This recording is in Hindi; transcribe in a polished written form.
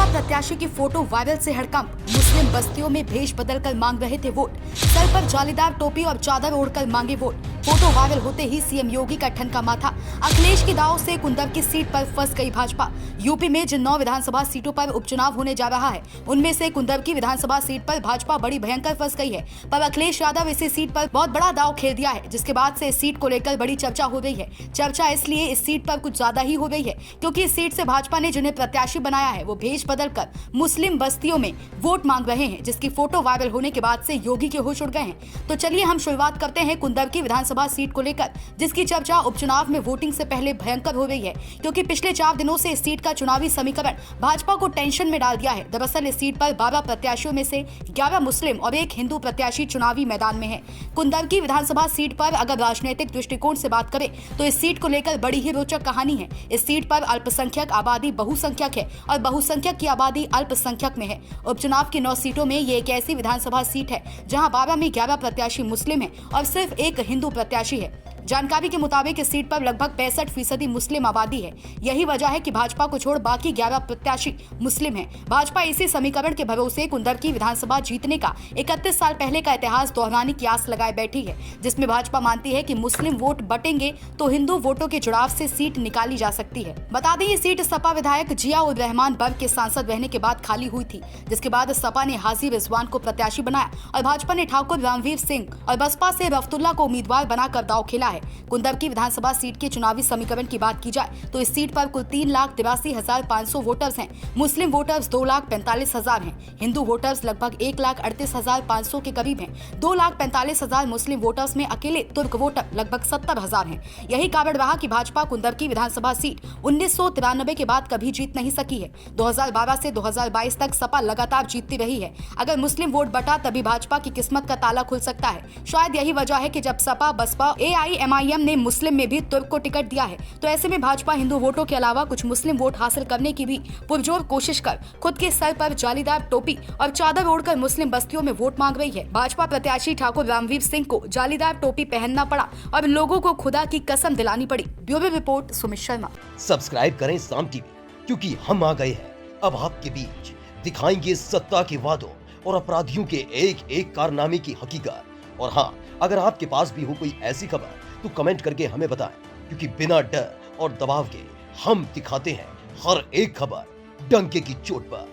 भाजपा प्रत्याशी की फोटो वायरल से हड़कंप। मुस्लिम बस्तियों में भेष बदलकर मांग रहे थे वोट। सर पर जालीदार टोपी और चादर ओढ़कर मांगे वोट। फोटो वायरल होते ही सीएम योगी का ठनका माथा। अखिलेश की दाव से कुंदर की सीट पर फंस गई भाजपा। यूपी में जिन 9 विधानसभा सीटों पर उपचुनाव होने जा रहा है, उनमें से कुंदर की विधानसभा सीट पर भाजपा बड़ी भयंकर फंस गई है। पर अखिलेश यादव इसी सीट पर बहुत बड़ा दाव खेल दिया है, जिसके बाद से इस सीट को लेकर बड़ी चर्चा हो रही है। चर्चा इसलिए इस सीट पर कुछ ज्यादा ही हो रही है, क्योंकि इस सीट से भाजपा ने जिन्हें प्रत्याशी बनाया है वो भेष बदलकर मुस्लिम बस्तियों में वोट मांग रहे हैं, जिसकी फोटो वायरल होने के बाद से योगी के होश उड़ गए हैं। तो चलिए हम शुरुआत करते हैं कुंदर की विधानसभा सीट को लेकर, जिसकी चर्चा उपचुनाव में वोटिंग से पहले भयंकर हो रही है, क्योंकि पिछले 4 दिनों से इस सीट का चुनावी समीकरण भाजपा को टेंशन में डाल दिया है। दरअसल इस सीट पर 12 प्रत्याशियों में से 11 मुस्लिम और 1 हिंदू प्रत्याशी चुनावी मैदान में है। कुंदर की विधानसभा सीट पर अगर राजनीतिक दृष्टिकोण से बात करें तो इस सीट को लेकर बड़ी ही रोचक कहानी है। इस सीट पर अल्पसंख्यक आबादी बहुसंख्यक है और बहुसंख्यक की आबादी अल्पसंख्यक में है। उपचुनाव की 9 सीटों में ये एक ऐसी विधानसभा सीट है जहां 12 में 11 प्रत्याशी मुस्लिम है और सिर्फ 1 हिंदू प्रत्याशी है। जानकारी के मुताबिक इस सीट पर लगभग 65% मुस्लिम आबादी है। यही वजह है कि भाजपा को छोड़ बाकी 11 प्रत्याशी मुस्लिम हैं। भाजपा इसी समीकरण के भरोसे कुंदर की विधानसभा जीतने का 31 साल पहले का इतिहास दोहराने की आस लगाए बैठी है, जिसमें भाजपा मानती है कि मुस्लिम वोट बटेंगे तो हिंदू वोटों के जुड़ाव से सीट निकाली जा सकती है। बता दें ये सीट सपा विधायक जिया उर रहमान वर्ग के सांसद रहने के बाद खाली हुई थी, जिसके बाद सपा ने हाजी रिजवान को प्रत्याशी बनाया और भाजपा ने ठाकुर रामवीर सिंह और बसपा से रफ्तुल्ला को उम्मीदवार बनाकर दांव खेला है। कुंदर की विधानसभा सीट के चुनावी समीकरण की बात की जाए तो इस सीट पर कुल 3,83,500 वोटर्स हैं। मुस्लिम वोटर्स 2,45,000 हैं। हिंदू वोटर्स लगभग 1,38,500 के करीब हैं। 2,45,000 मुस्लिम वोटर्स में अकेले तुर्क वोटर लगभग 70,000 हैं। यही कारण रहा कि भाजपा कुंदर की विधानसभा सीट 1993 के बाद कभी जीत नहीं सकी है। 2012 से 2022 तक सपा लगातार जीतती रही है। अगर मुस्लिम वोट बटा तभी भाजपा की किस्मत का ताला खुल सकता है। शायद यही वजह है कि जब सपा बसपा AIMIM ने मुस्लिम में भी तुर्क को टिकट दिया है, तो ऐसे में भाजपा हिंदू वोटों के अलावा कुछ मुस्लिम वोट हासिल करने की भी पुरजोर कोशिश कर खुद के सर पर जालीदार टोपी और चादर ओढ़कर मुस्लिम बस्तियों में वोट मांग रही है। भाजपा प्रत्याशी ठाकुर रामवीर सिंह को जालीदार टोपी पहनना पड़ा और लोगों को खुदा की कसम दिलानी पड़ी। Bureau report, Sumit Sharma. Subscribe करें साम टीवी, क्योंकि हम आ गए हैं अब आपके बीच। दिखाएंगे सत्ता के वादों और अपराधियों के एक एक कारनामे की हकीकत। और हाँ, अगर आपके पास भी हो कोई ऐसी खबर तो कमेंट करके हमें बताएं, क्योंकि बिना डर और दबाव के हम दिखाते हैं हर एक खबर डंके की चोट पर।